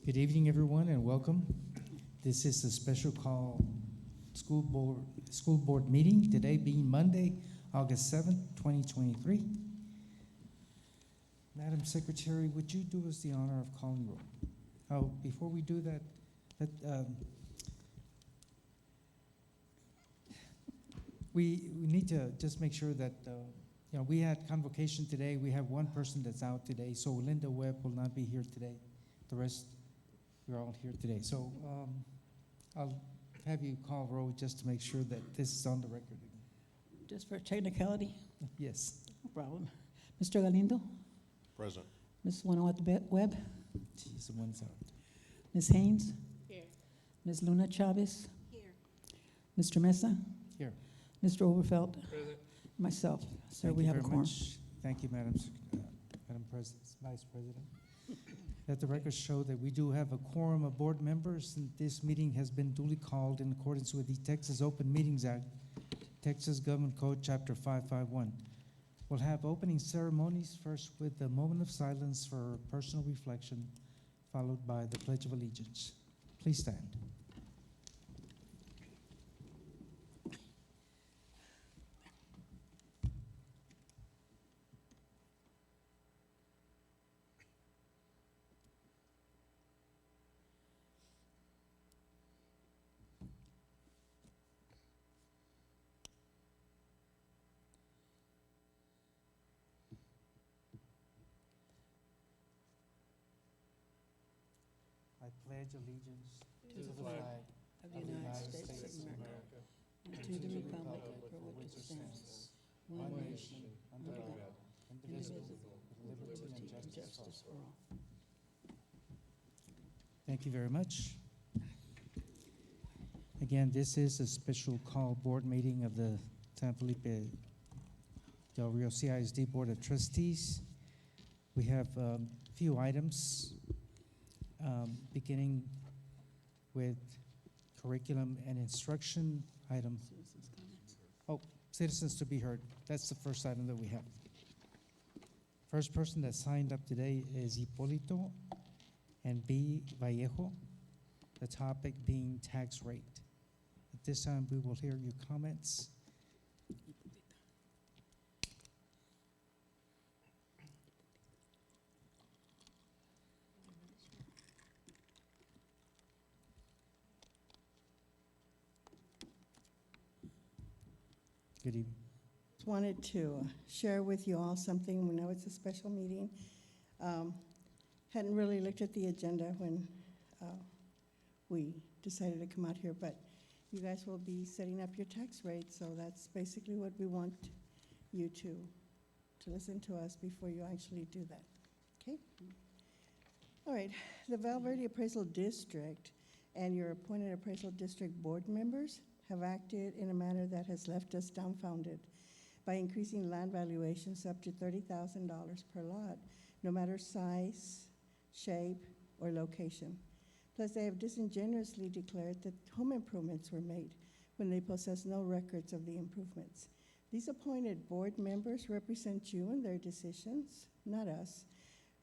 Good evening, everyone, and welcome. This is a special call school board meeting, today being Monday, August 7th, 2023. Madam Secretary, would you do us the honor of calling roll? Oh, before we do that, we need to just make sure that, we had convocation today. We have one person that's out today, so Linda Webb will not be here today. The rest, we're all here today. So I'll have you call roll just to make sure that this is on the record. Just for technicality? Yes. No problem. Mr. Galindo? Present. Ms. Webb? She's the one's out. Ms. Haynes? Here. Ms. Luna Chavez? Here. Mr. Mesa? Here. Mr. Overfeld? Present. Myself. Sir, Thank we you have a very quorum. much. Thank you, Madam Vice President. Let the record show that we do have a quorum of board members, and this meeting has been duly called in accordance with the Texas Open Meetings Act, Texas Government Code, Chapter 551. We'll have opening ceremonies first with a moment of silence for personal reflection, followed by the Pledge of Allegiance. Please stand. I pledge allegiance To the flag of the United States of America and to the republic for which it stands, one nation, under God, indivisible, with liberty and justice for all. Thank you very much. Again, this is a special call board meeting of the San Felipe Del Rio CISD Board of Trustees. We have a few items, beginning with curriculum and instruction item. Oh, citizens to be heard. That's the first item that we have. First person that signed up today is Hipolito and B. Vallejo, the topic being tax rate. At this time, we will hear your comments. Good evening. Just wanted to share with you all something. We know it's a special meeting. Hadn't really looked at the agenda when we decided to come out here, but you guys will be setting up your tax rate, so that's basically what we want you to listen to us before you actually do that. Okay? All right. The Val Verde Appraisal District and your appointed appraisal district board members have acted in a manner that has left us dumbfounded by increasing land valuations up to $30,000 per lot, no matter size, shape, or location. Plus, they have disingenuously declared that home improvements were made when they possess no records of the improvements. These appointed board members represent you in their decisions, not us.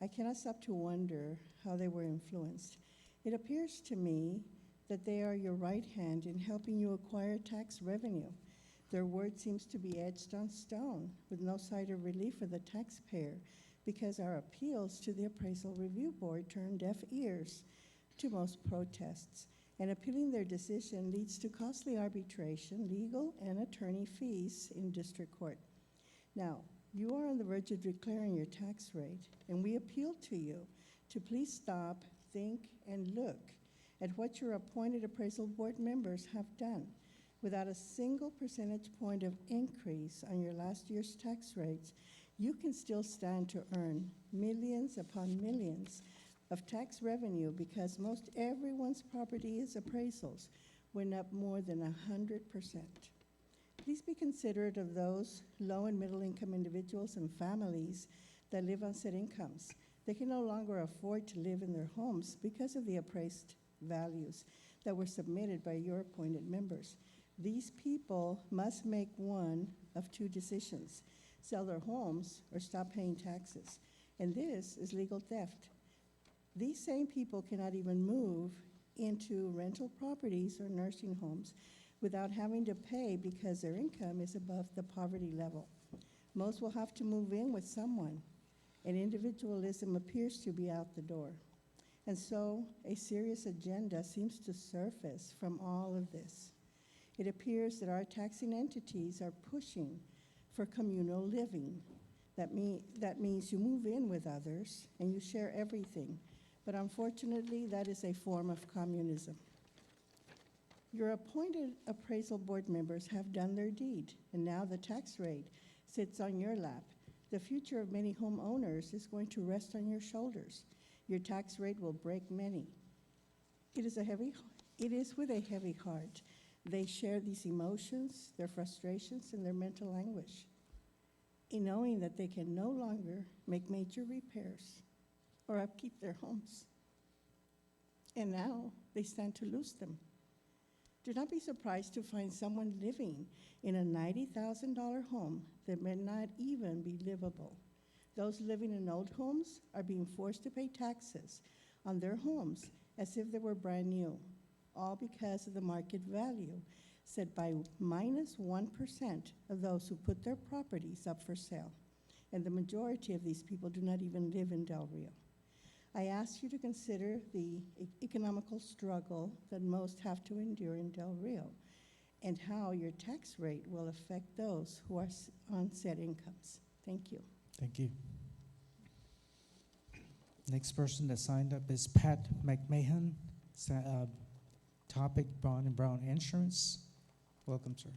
I cannot stop to wonder how they were influenced. It appears to me that they are your right hand in helping you acquire tax revenue. Their word seems to be etched on stone with no sight of relief for the taxpayer because our appeals to the Appraisal Review Board turn deaf ears to most protests, and appealing their decision leads to costly arbitration, legal, and attorney fees in district court. Now, you are on the verge of declaring your tax rate, and we appeal to you to please stop, think, and look at what your appointed appraisal board members have done. Without a single percentage point of increase on your last year's tax rates, you can still stand to earn millions upon millions of tax revenue because most everyone's property appraisals went up more than 100%. Please be considerate of those low and middle income individuals and families that live on set incomes. They can no longer afford to live in their homes because of the appraised values that were submitted by your appointed members. These people must make one of two decisions: sell their homes or stop paying taxes. And this is legal theft. These same people cannot even move into rental properties or nursing homes without having to pay because their income is above the poverty level. Most will have to move in with someone, and individualism appears to be out the door. And so a serious agenda seems to surface from all of this. It appears that our taxing entities are pushing for communal living. That means you move in with others and you share everything. But unfortunately, that is a form of communism. Your appointed appraisal board members have done their deed, and now the tax rate sits on your lap. The future of many homeowners is going to rest on your shoulders. Your tax rate will break many. It is with a heavy heart. They share these emotions, their frustrations, and their mental anguish, in knowing that they can no longer make major repairs or upkeep their homes. And now they stand to lose them. Do not be surprised to find someone living in a $90,000 home that may not even be livable. Those living in old homes are being forced to pay taxes on their homes as if they were brand new, all because of the market value set by -1% of those who put their properties up for sale. And the majority of these people do not even live in Del Rio. I ask you to consider the economical struggle that most have to endure in Del Rio and how your tax rate will affect those who are on said incomes. Thank you. Thank you. Next person that signed up is Pat McMahon, topic Brown & Brown Insurance. Welcome, sir.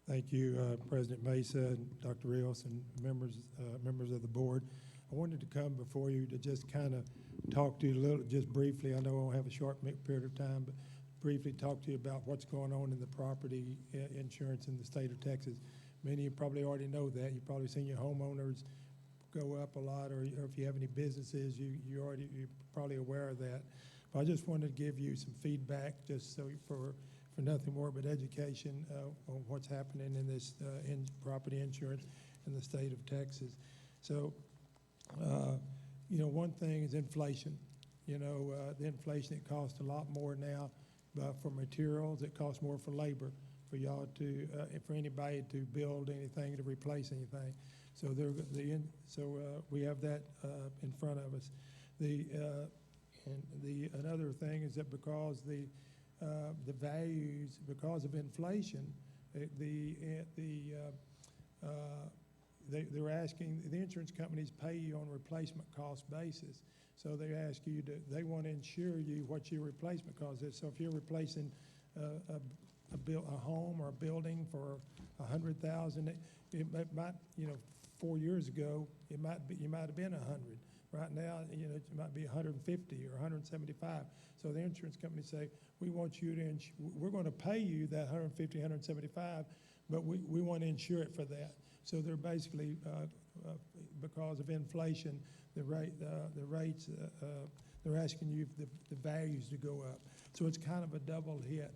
Thank you, President Mesa and Dr. Rios and members of the board. I wanted to come before you to just kind of talk to you a little, just briefly. I know I won't have a short period of time, but briefly talk to you about what's going on in the property insurance in the state of Texas. Many of you probably already know that. You've probably seen your homeowners go up a lot, or if you have any businesses, you're probably aware of that. But I just wanted to give you some feedback, just so for nothing more but education on what's happening in this in property insurance in the state of Texas. So, one thing is inflation. The inflation, it costs a lot more now for materials. It costs more for labor, for y'all to, for anybody to build anything, to replace anything. So we have that in front of us. Another thing is that because the values, because of inflation, they're asking, the insurance companies pay you on a replacement cost basis. So they ask you they want to insure you what your replacement cost is. So if you're replacing a home or a building for $100,000, it might, 4 years ago, you might have been 100. Right now, it might be 150 or 175. So the insurance companies say, we want you to, we're going to pay you that 150, 175, but we want to insure it for that. So they're basically, because of inflation, the rates, they're asking you the values to go up. So it's kind of a double hit.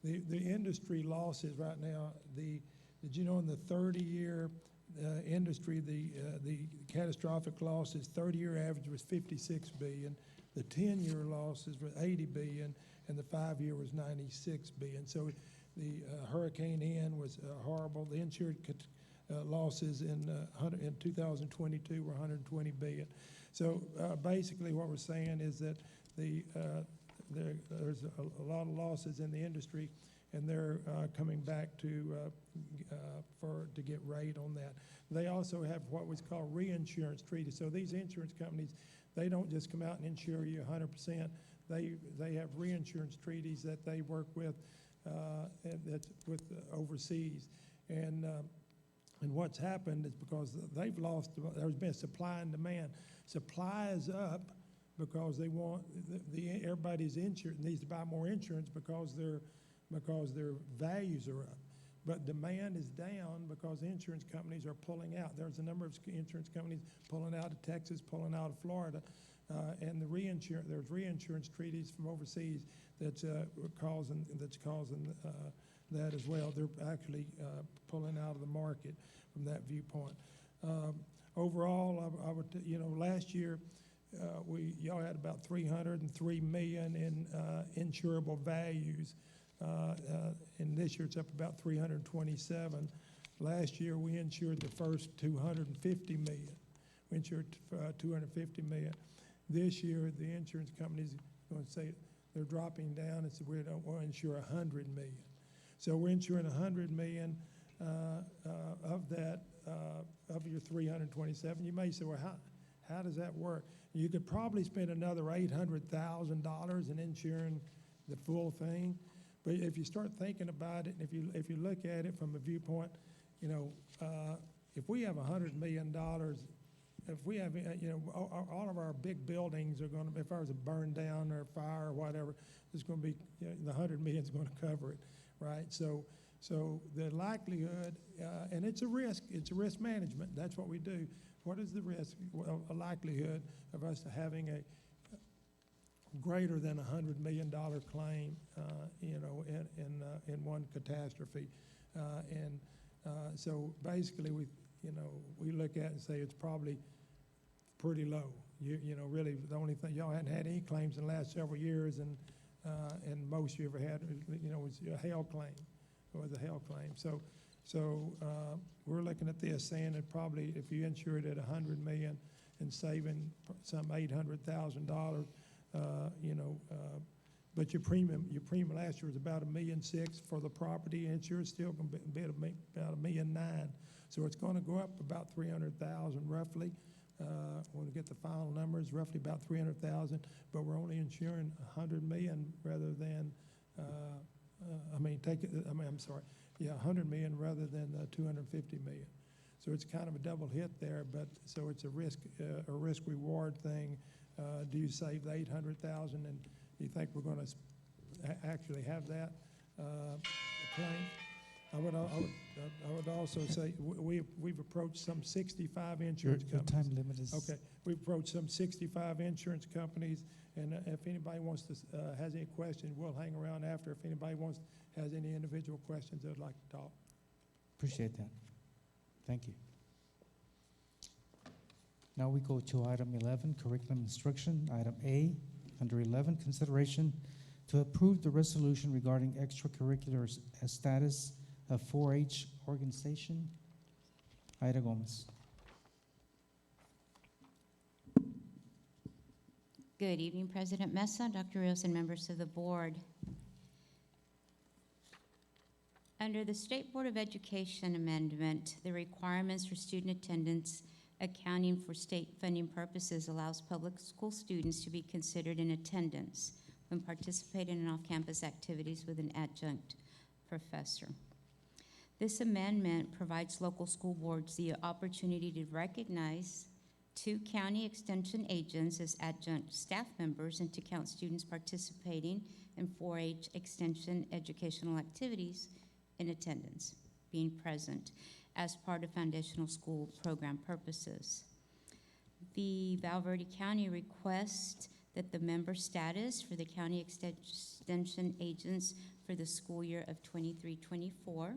The industry losses right now, did you know in the 30-year industry, the catastrophic losses, 30-year average was $56 billion, the 10-year losses were $80 billion, and the 5-year was $96 billion. So the Hurricane Ian was horrible. The insured losses in 2022 were $120 billion. So basically what we're saying is that there's a lot of losses in the industry, and they're coming back to get rate on that. They also have what was called reinsurance treaties. So these insurance companies, they don't just come out and insure you 100%. They have reinsurance treaties that they work with, that's with overseas. And what's happened is because they've lost, there's been supply and demand. Supply is up because they want everybody's insured needs to buy more insurance because their values are up. But demand is down because insurance companies are pulling out. There's a number of insurance companies pulling out of Texas, pulling out of Florida, and there's reinsurance treaties from overseas that's causing that as well. They're actually pulling out of the market from that viewpoint. overall, I would, last year, y'all had about 303 million in insurable values. And this year it's up about 327. Last year we insured the first 250 million. We insured 250 million. This year the insurance company's going to say they're dropping down and say we don't want to insure 100 million. So we're insuring 100 million of that, of your 327. You may say, well, how does that work? You could probably spend another $800,000 in insuring the full thing. But if you start thinking about it, and if you look at it from a viewpoint, if we have $100 million, if we have, all of our big buildings are going to, if ours are burned down or fire or whatever, it's going to be, the 100 million is going to cover it, right? So the likelihood, and it's a risk management. That's what we do. What is the risk? Well, a likelihood of us having a greater than $100 million claim, in one catastrophe, so basically we look at it and say it's probably pretty low. Really the only thing, y'all hadn't had any claims in the last several years, and most you ever had, was a hail claim. It was a hail claim. So we're looking at this saying that probably if you insure it at 100 million and saving some $800,000, but your premium last year was about $1.6 million for the property. Insurance still going to be about $1.9 million. So it's going to go up about 300,000 roughly. When we get the final numbers, roughly about 300,000. But we're only insuring 100 million rather than, 100 million rather than 250 million. So it's kind of a double hit there. But so it's a risk reward thing. Do you save the 800,000 and you think we're going to actually have that claim? I would also say we've approached some 65 insurance Your companies. time limit is... Okay, we've approached some 65 insurance companies, and if anybody wants to has any questions, we'll hang around after. If anybody has any individual questions they'd like to talk. Appreciate that. Thank you. Now we go to item 11, curriculum instruction. Item A, under 11, consideration to approve the resolution regarding extracurricular status of 4-H organization. Ida Gomez. Good evening, President Mesa, Dr. Rios, and members of the board. Under the State Board of Education amendment, the requirements for student attendance accounting for state funding purposes allows public school students to be considered in attendance when participating in off-campus activities with an adjunct professor. This amendment provides local school boards the opportunity to recognize 2 county extension agents as adjunct staff members and to count students participating in 4-H extension educational activities in attendance, being present as part of foundational school program purposes. The Val Verde County requests that the member status for the county extension agents for the school year of 23-24,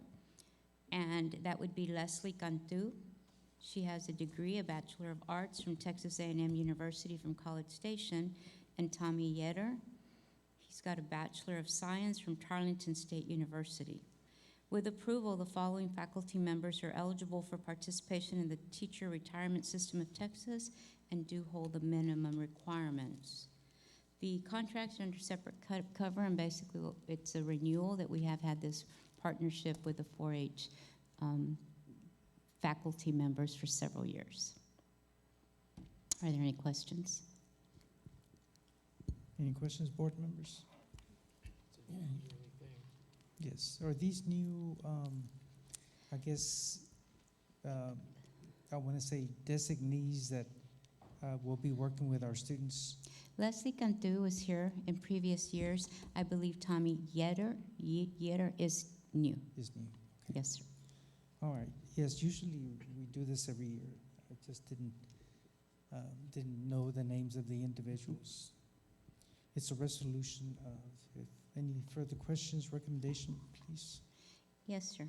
and that would be Leslie Cantu. She has a degree, a Bachelor of Arts from Texas A&M University from College Station, and Tommy Yetter. He's got a Bachelor of Science from Tarleton State University. With approval, the following faculty members are eligible for participation in the Teacher Retirement System of Texas and do hold the minimum requirements. The contracts are under separate cover, and basically it's a renewal that we have had this partnership with the 4-H faculty members for several years. Are there any questions? Any questions, board members? Yes. Are these new, I guess, I want to say designees that will be working with our students? Leslie Cantu was here in previous years. I believe Tommy Yetter is new. Is new. Yes, sir. All right. Yes, usually we do this every year. I just didn't know the names of the individuals. It's a resolution. If any further questions, recommendation, please? Yes, sir.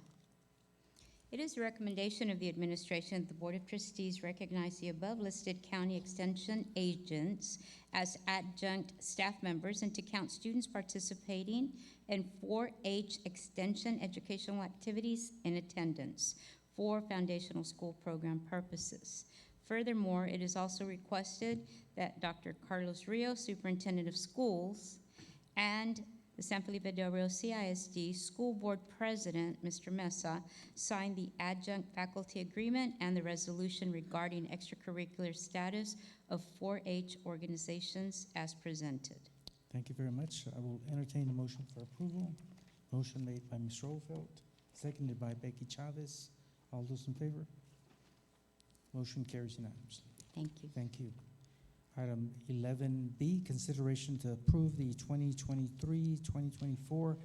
It is the recommendation of the administration that the Board of Trustees recognize the above-listed county extension agents as adjunct staff members and to count students participating in 4-H extension educational activities in attendance for foundational school program purposes. Furthermore, it is also requested that Dr. Carlos Rios, Superintendent of Schools, and the San Felipe Del Rio CISD School Board President, Mr. Mesa, sign the adjunct faculty agreement and the resolution regarding extracurricular status of 4-H organizations as presented. Thank you very much. I will entertain a motion for approval. Motion made by Ms. Roelveld, seconded by Becky Chavez. All those in favor? Motion carries unanimously. Thank you. Thank you. Item 11B, consideration to approve the 2023-2024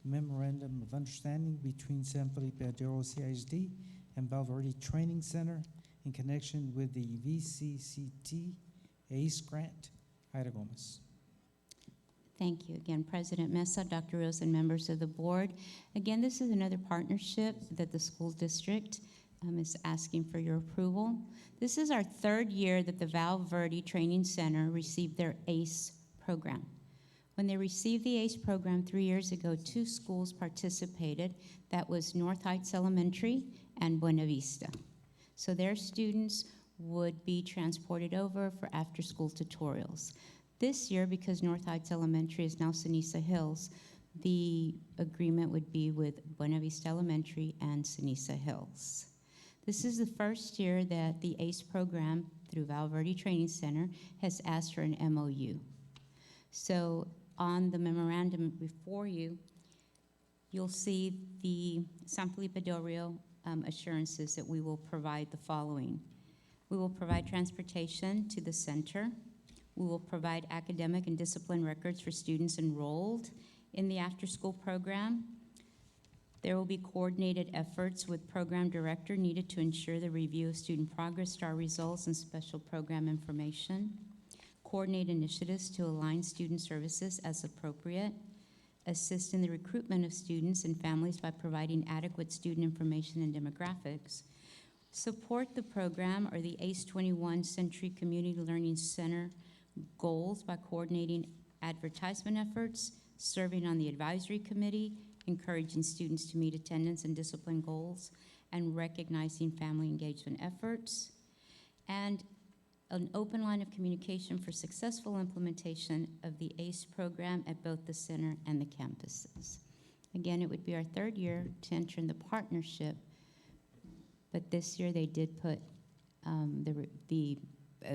Memorandum of Understanding between San Felipe Del Rio CISD and Valverde Training Center in connection with the VCCT ACE grant. Ida Gomez. Thank you again, President Mesa, Dr. Rios, and members of the board. Again, this is another partnership that the school district is asking for your approval. This is our third year that the Valverde Training Center received their ACE program. When they received the ACE program 3 years ago, 2 schools participated. That was North Heights Elementary and Buena Vista. So their students would be transported over for after-school tutorials. This year, because North Heights Elementary is now Ceniza Hills, the agreement would be with Buena Vista Elementary and Ceniza Hills. This is the first year that the ACE program through Valverde Training Center has asked for an MOU. So on the memorandum before you, you'll see the San Felipe Del Rio assurances that we will provide the following. We will provide transportation to the center. We will provide academic and discipline records for students enrolled in the after-school program. There will be coordinated efforts with program director needed to ensure the review of student progress, star results, and special program information. Coordinate initiatives to align student services as appropriate. Assist in the recruitment of students and families by providing adequate student information and demographics. Support the program or the ACE 21 Century Community Learning Center goals by coordinating advertisement efforts, serving on the advisory committee, encouraging students to meet attendance and discipline goals, and recognizing family engagement efforts, and an open line of communication for successful implementation of the ACE program at both the center and the campuses. Again, it would be our third year to enter in the partnership, but this year they did put the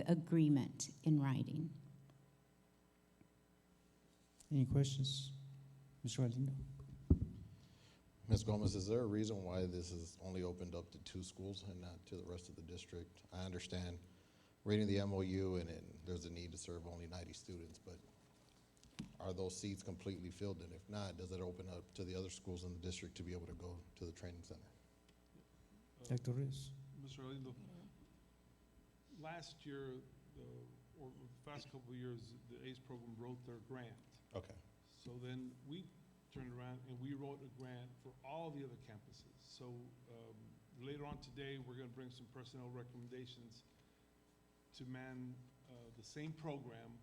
agreement in writing. Any questions? Mr. Galindo? Ms. Gomez, is there a reason why this is only opened up to 2 schools and not to the rest of the district? I understand reading the MOU and there's a need to serve only 90 students, but are those seats completely filled? And if not, does it open up to the other schools in the district to be able to go to the training center? Dr. Rios? Mr. Galindo, last year, or the past couple of years, the ACE program wrote their grant. Okay. So then we turned around and we wrote a grant for all the other campuses. So later on today, we're going to bring some personnel recommendations to man the same program,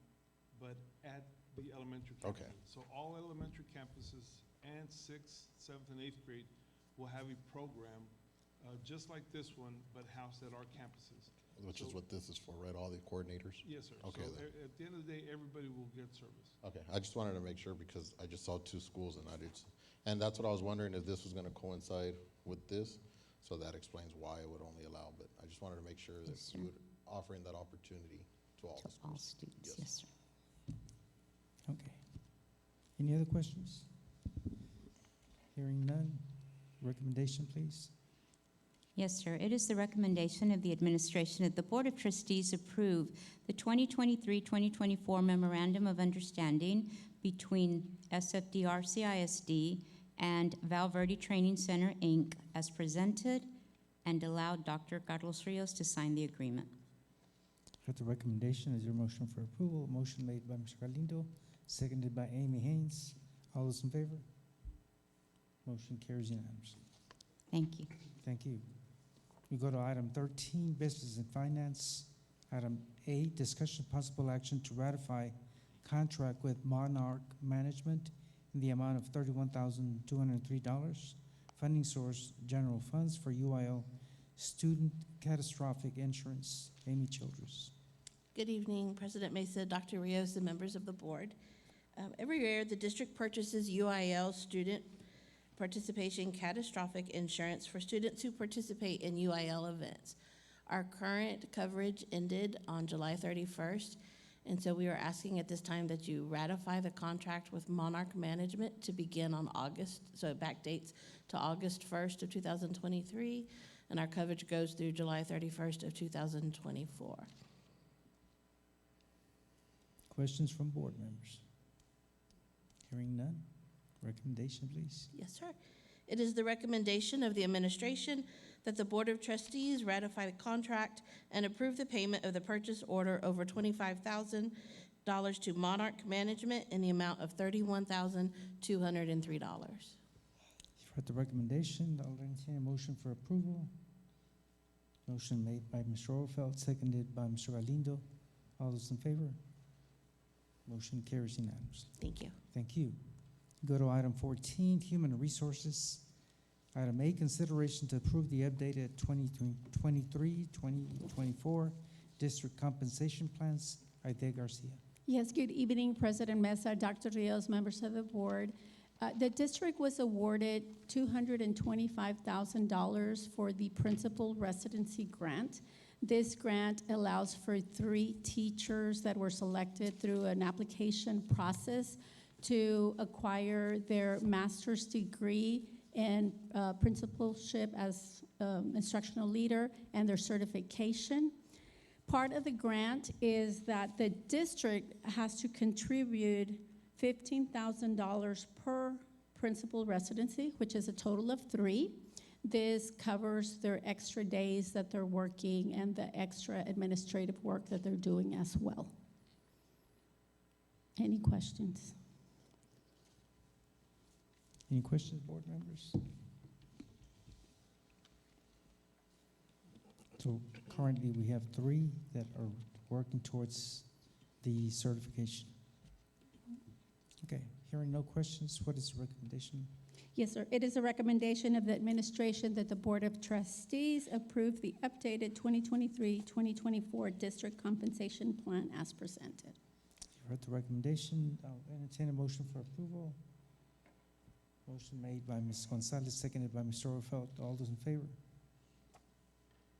but at the elementary campuses. Okay. So all elementary campuses and 6th, 7th, and 8th grade will have a program just like this one, but housed at our campuses. Which is what this is for, right? All the coordinators? Yes, sir. Okay, So then. at the end of the day, everybody will get service. Okay, I just wanted to make sure because I just saw 2 schools and and that's what I was wondering if this was going to coincide with this. So that explains why it would only allow, but I just wanted to make sure that Yes, sir. you would offering that opportunity to all the To all schools. students, Yes. yes, sir. Okay. Any other questions? Hearing none. Recommendation, please. Yes, sir. It is the recommendation of the administration that the Board of Trustees approve the 2023-2024 Memorandum of Understanding between SFDR CISD and Valverde Training Center, Inc. as presented, and allow Dr. Carlos Rios to sign the agreement. Got the recommendation. Is there a motion for approval? Motion made by Mr. Galindo, seconded by Amy Haynes. All those in favor? Motion carries unanimously. Thank you. Thank you. We go to item 13, Business and Finance. Item A, discussion possible action to ratify contract with Monarch Management in the amount of $31,203. Funding source, general funds for UIL student catastrophic insurance. Amy Childress. Good evening, President Mesa, Dr. Rios, and members of the board. Every year, the district purchases UIL student participation catastrophic insurance for students who participate in UIL events. Our current coverage ended on July 31st, and so we are asking at this time that you ratify the contract with Monarch Management to begin on August, so it backdates to August 1st of 2023, and our coverage goes through July 31st of 2024. Questions from board members? Hearing none. Recommendation, please. Yes, sir. It is the recommendation of the administration that the Board of Trustees ratify the contract and approve the payment of the purchase order over $25,000 to Monarch Management in the amount of $31,203. You've heard the recommendation. I'll entertain a motion for approval. Motion made by Mr. Orfeld, seconded by Mr. Galindo. All those in favor? Motion carries unanimously. Thank you. Thank you. Go to item 14, Human Resources. Item A, consideration to approve the updated 2023-2024 district compensation plans. Aide Garcia. Yes, good evening, President Mesa, Dr. Rios, members of the board. The district was awarded $225,000 for the principal residency grant. This grant allows for 3 teachers that were selected through an application process to acquire their master's degree in principalship as instructional leader and their certification. Part of the grant is that the district has to contribute $15,000 per principal residency, which is a total of 3. This covers their extra days that they're working and the extra administrative work that they're doing as well. Any questions? Any questions, board members? So currently we have 3 that are working towards the certification. Okay, hearing no questions, what is the recommendation? Yes, sir. It is a recommendation of the administration that the Board of Trustees approve the updated 2023-2024 district compensation plan as presented. You heard the recommendation. I'll entertain a motion for approval. Motion made by Ms. Gonzalez, seconded by Mr. Orfeld. All those in favor?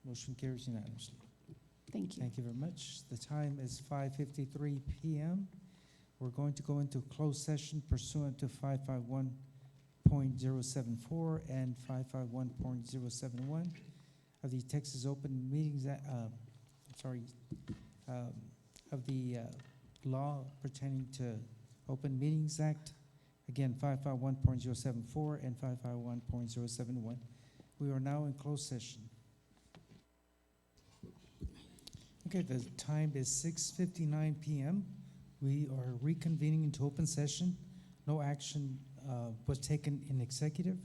Motion carries unanimously. Thank you. Thank you very much. The time is 5:53 p.m. We're going to go into closed session pursuant to 551.074 and 551.071 of the Texas Open Meetings of the law pertaining to Open Meetings Act. Again, 551.074 and 551.071. We are now in closed session. Okay, the time is 6:59 p.m. We are reconvening into open session. No action was taken in executive.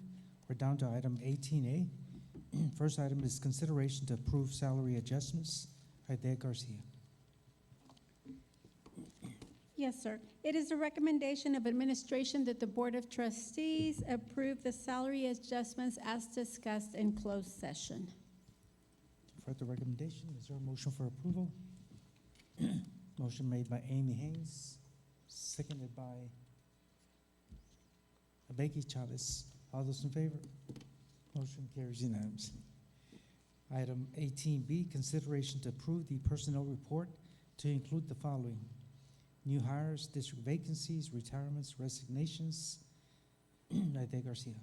We're down to item 18A. First item is consideration to approve salary adjustments. Aide Garcia. Yes, sir. It is a recommendation of administration that the Board of Trustees approve the salary adjustments as discussed in closed session. For the recommendation, is there a motion for approval? Motion made by Amy Haynes, seconded by Becky Chavez. All those in favor? Motion carries unanimously. Item 18B, consideration to approve the personnel report to include the following: new hires, district vacancies, retirements, resignations. Aide Garcia.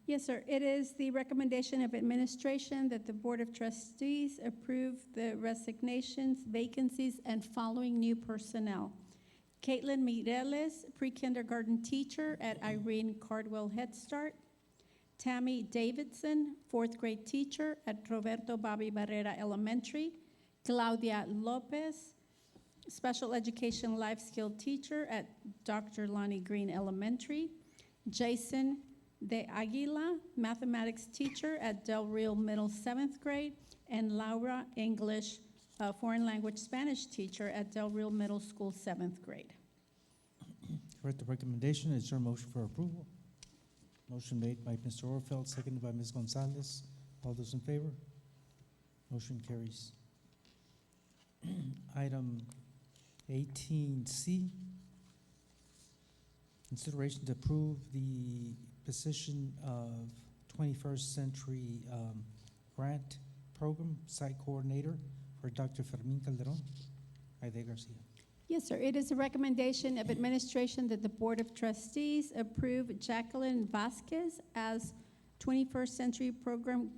Yes, sir. It is the recommendation of administration that the Board of Trustees approve the resignations, vacancies, and following new personnel. Caitlin Mireles, pre-kindergarten teacher at Irene Cardwell Head Start. Tammy Davidson, 4th grade teacher at Roberto Bobby Barrera Elementary. Claudia Lopez, special education life skill teacher at Dr. Lonnie Green Elementary. Jason De Aguila, mathematics teacher at Del Rio Middle 7th grade, and Laura English, foreign language Spanish teacher at Del Rio Middle School 7th grade. You've heard the recommendation. Is there a motion for approval? Motion made by Mr. Orfeld, seconded by Ms. Gonzalez. All those in favor? Motion carries. Item 18C, consideration to approve the position of 21st Century Grant Program Site Coordinator for Dr. Fermin Calderon. Aide Garcia. Yes, sir. It is a recommendation of administration that the Board of Trustees approve Jacqueline Vasquez as 21st Century Program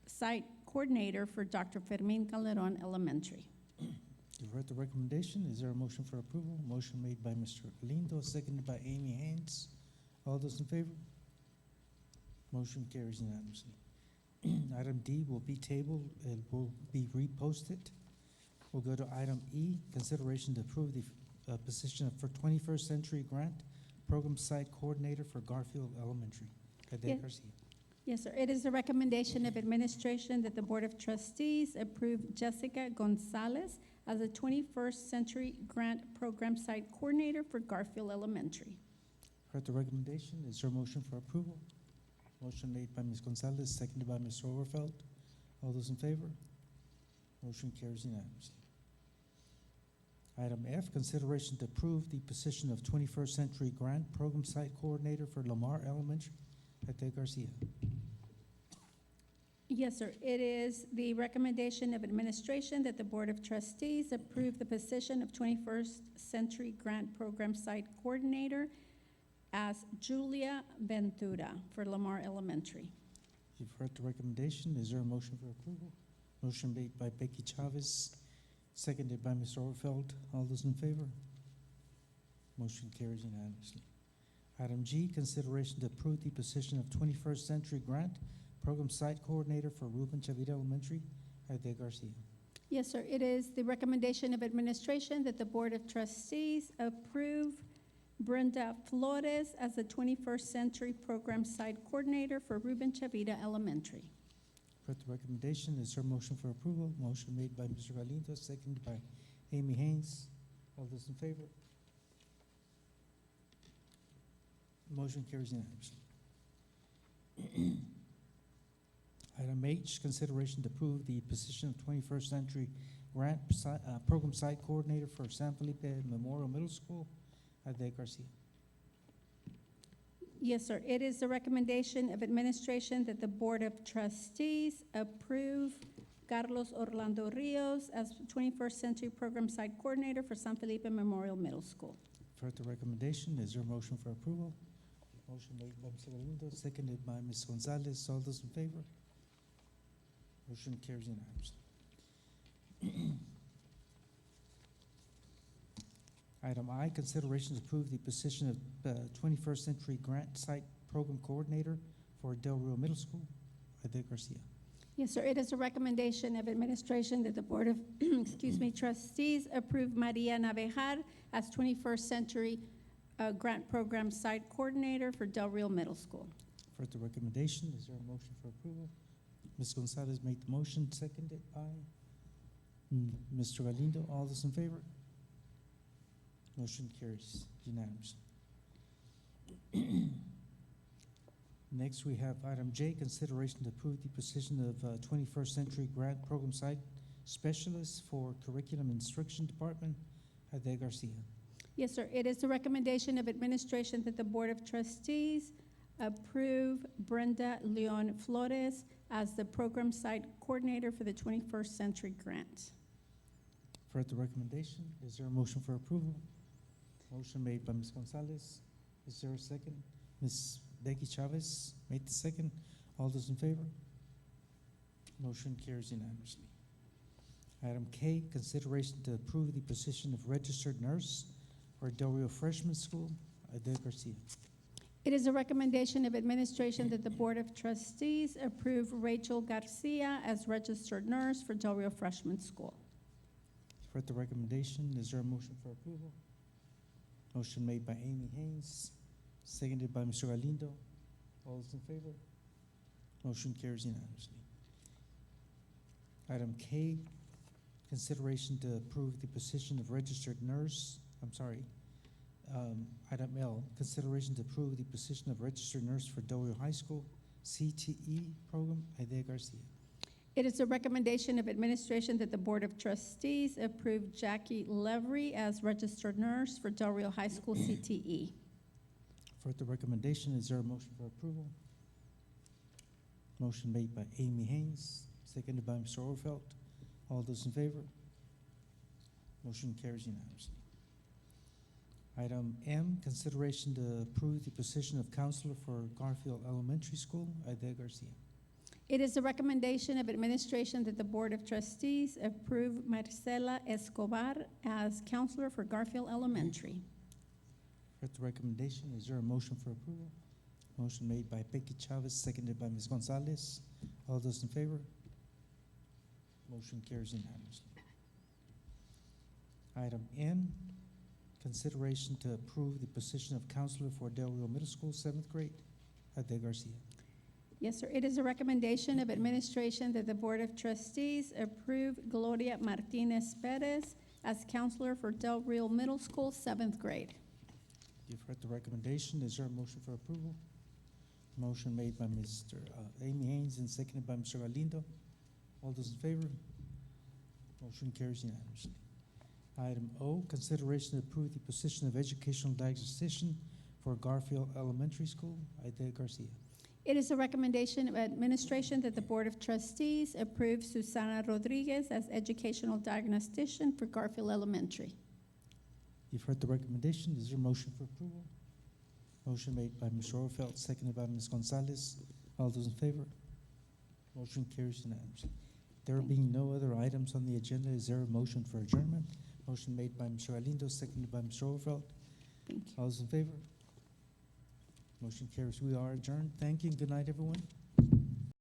Site Coordinator for Dr. Fermin Calderon Elementary. You've heard the recommendation. Is there a motion for approval? Motion made by Mr. Galindo, seconded by Amy Haynes. All those in favor? Motion carries unanimously. Item D will be tabled and will be reposted. We'll go to item E, consideration to approve the position for 21st Century Grant Program Site Coordinator for Garfield Elementary. Aide Yeah. Garcia. Yes, sir. It is a recommendation of administration that the Board of Trustees approve Jessica Gonzalez as a 21st Century Grant Program Site Coordinator for Garfield Elementary. Heard the recommendation. Is there a motion for approval? Motion made by Ms. Gonzalez, seconded by Mr. Overfeld. All those in favor? Motion carries unanimously. Item F, consideration to approve the position of 21st Century Grant Program Site Coordinator for Lamar Elementary. Aide Garcia. Yes, sir. It is the recommendation of administration that the Board of Trustees approve the position of 21st Century Grant Program Site Coordinator as Julia Ventura for Lamar Elementary. You've heard the recommendation. Is there a motion for approval? Motion made by Becky Chavez, seconded by Mr. Overfeld. All those in favor? Motion carries unanimously. Item G, consideration to approve the position of 21st Century Grant Program Site Coordinator for Ruben Chavita Elementary. Aide Garcia. Yes, sir. It is the recommendation of administration that the Board of Trustees approve Brenda Flores as the 21st Century Program Site Coordinator for Ruben Chavita Elementary. Heard the recommendation. Is there a motion for approval? Motion made by Mr. Galindo, seconded by Amy Haynes. All those in favor? Motion carries unanimously. Item H, consideration to approve the position of 21st Century Grant Program Site Coordinator for San Felipe Memorial Middle School. Aide Garcia. Yes, sir. It is the recommendation of administration that the Board of Trustees approve Carlos Orlando Rios as 21st Century Program Site Coordinator for San Felipe Memorial Middle School. Heard the recommendation. Is there a motion for approval? Motion made by Mr. Galindo, seconded by Ms. Gonzalez. All those in favor? Motion carries unanimously. Item I, consideration to approve the position of 21st Century Grant Site Program Coordinator for Del Rio Middle School. Aide Garcia. Yes, sir. It is a recommendation of administration that the Board of Trustees approve Maria Navejar as 21st Century Grant Program Site Coordinator for Del Rio Middle School. For the recommendation, is there a motion for approval? Ms. Gonzalez made the motion, seconded by Mr. Galindo. All those in favor? Motion carries unanimously. Next, we have item J, consideration to approve the position of 21st Century Grant Program Site Specialist for Curriculum Instruction Department. Aide Garcia. Yes, sir. It is the recommendation of administration that the Board of Trustees approve Brenda Leon Flores as the Program Site Coordinator for the 21st Century Grant. For the recommendation, is there a motion for approval? Motion made by Ms. Gonzalez. Is there a second? Ms. Becky Chavez made the second. All those in favor? Motion carries unanimously. Item K, consideration to approve the position of registered nurse for Del Rio Freshman School. Aide Garcia. It is a recommendation of administration that the Board of Trustees approve Rachel Garcia as registered nurse for Del Rio Freshman School. For the recommendation, is there a motion for approval? Motion made by Amy Haynes, seconded by Mr. Galindo. All those in favor? Motion carries unanimously. Item K, consideration to approve the position of registered nurse, item L, consideration to approve the position of registered nurse for Del Rio High School CTE program. Aidea Garcia. It is a recommendation of administration that the Board of Trustees approve Jackie Levery as registered nurse for Del Rio High School CTE. For the recommendation, is there a motion for approval? Motion made by Amy Haynes, seconded by Mr. Overfelt. All those in favor? Motion carries unanimously. Item M, consideration to approve the position of counselor for Garfield Elementary School. Aidea Garcia. It is a recommendation of administration that the Board of Trustees approve Marcela Escobar as counselor for Garfield Elementary. For the recommendation, is there a motion for approval? Motion made by Becky Chavez, seconded by Ms. Gonzalez. All those in favor? Motion carries unanimously. Item N, consideration to approve the position of counselor for Del Rio Middle School, 7th grade. Aidea Garcia. Yes, sir. It is a recommendation of administration that the Board of Trustees approve Gloria Martinez Perez as counselor for Del Rio Middle School, 7th grade. You've heard the recommendation. Is there a motion for approval? Motion made by Mr. Amy Haynes and seconded by Mr. Galindo. All those in favor? Motion carries unanimously. Item O, consideration to approve the position of educational diagnostician for Garfield Elementary School. Aidea Garcia. It is a recommendation of administration that the Board of Trustees approve Susana Rodriguez as educational diagnostician for Garfield Elementary. You've heard the recommendation. Is there a motion for approval? Motion made by Mr. Overfelt, seconded by Ms. Gonzalez. All those in favor? Motion carries unanimously. There being no other items on the agenda, is there a motion for adjournment? Motion made by Mr. Galindo, seconded by Mr. Overfelt. Thank you. All those in favor? Motion carries. We are adjourned. Thank you and good night, everyone.